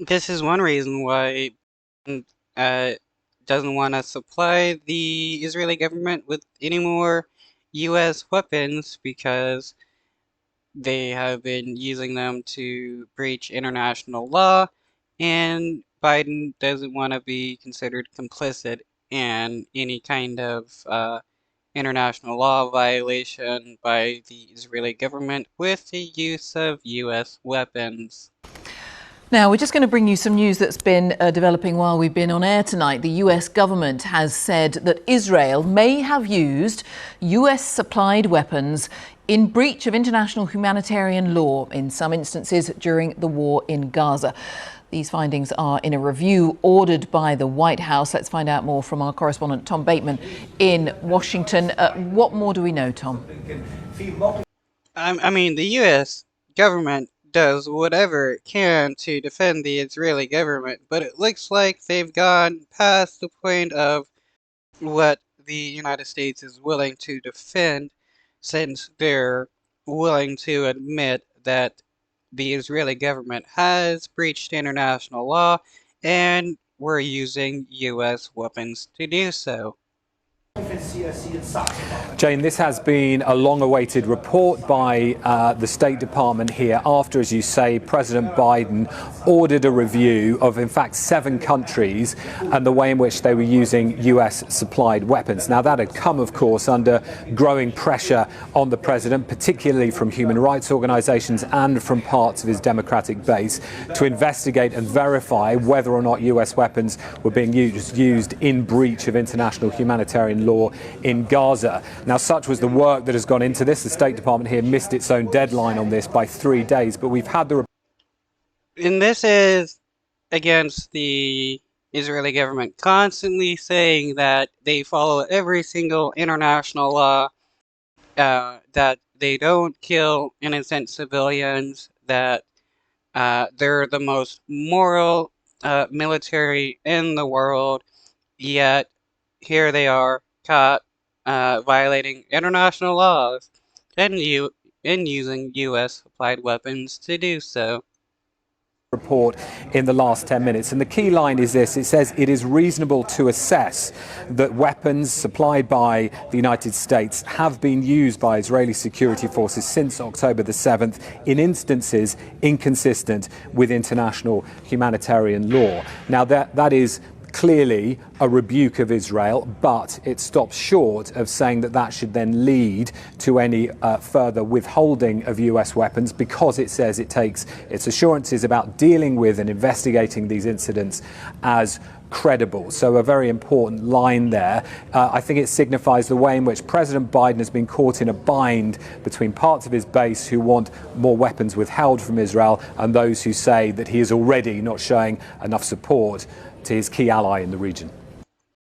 This is one reason why mm, uh, doesn't want to supply the Israeli government with any more U.S. weapons because they have been using them to breach international law, and Biden doesn't want to be considered complicit in any kind of international law violation by the Israeli government with the use of U.S. weapons. Now, we're just going to bring you some news that's been developing while we've been on air tonight. The US government has said that Israel may have used US supplied weapons in breach of international humanitarian law in some instances during the war in Gaza. These findings are in a review ordered by the White House. Let's find out more from our correspondent Tom Bateman in Washington. What more do we know, Tom? I mean, the U.S. government does whatever it can to defend the Israeli government, but it looks like they've gone past the point of what the United States is willing to defend, since they're willing to admit that the Israeli government has breached international law and we're using U.S. weapons to do so. Jane, this has been a long-awaited report by the State Department here after, as you say, President Biden ordered a review of, in fact, 7 countries and the way in which they were using US-supplied weapons. Now, that had come, of course, under growing pressure on the president, particularly from human rights organizations and from parts of his Democratic base, to investigate and verify whether or not US weapons were being used in breach of international humanitarian law in Gaza. Now, such was the work that has gone into this. The State Department here missed its own deadline on this by 3 days, but we've had the... And this is against the Israeli government constantly saying that they follow every single international law, that they don't kill innocent civilians, that they're the most moral military in the world, yet here they are caught violating international laws and using U.S. supplied weapons to do so. Report in the last 10 minutes, and the key line is this: it says it is reasonable to assess that weapons supplied by the United States have been used by Israeli security forces since October the 7th in instances inconsistent with international humanitarian law. Now, that is clearly a rebuke of Israel, but it stops short of saying that that should then lead to any further withholding of US weapons, because it says it takes its assurances about dealing with and investigating these incidents as credible. So a very important line there. I think it signifies the way in which President Biden has been caught in a bind between parts of his base who want more weapons withheld from Israel and those who say that he is already not showing enough support to his key ally in the region.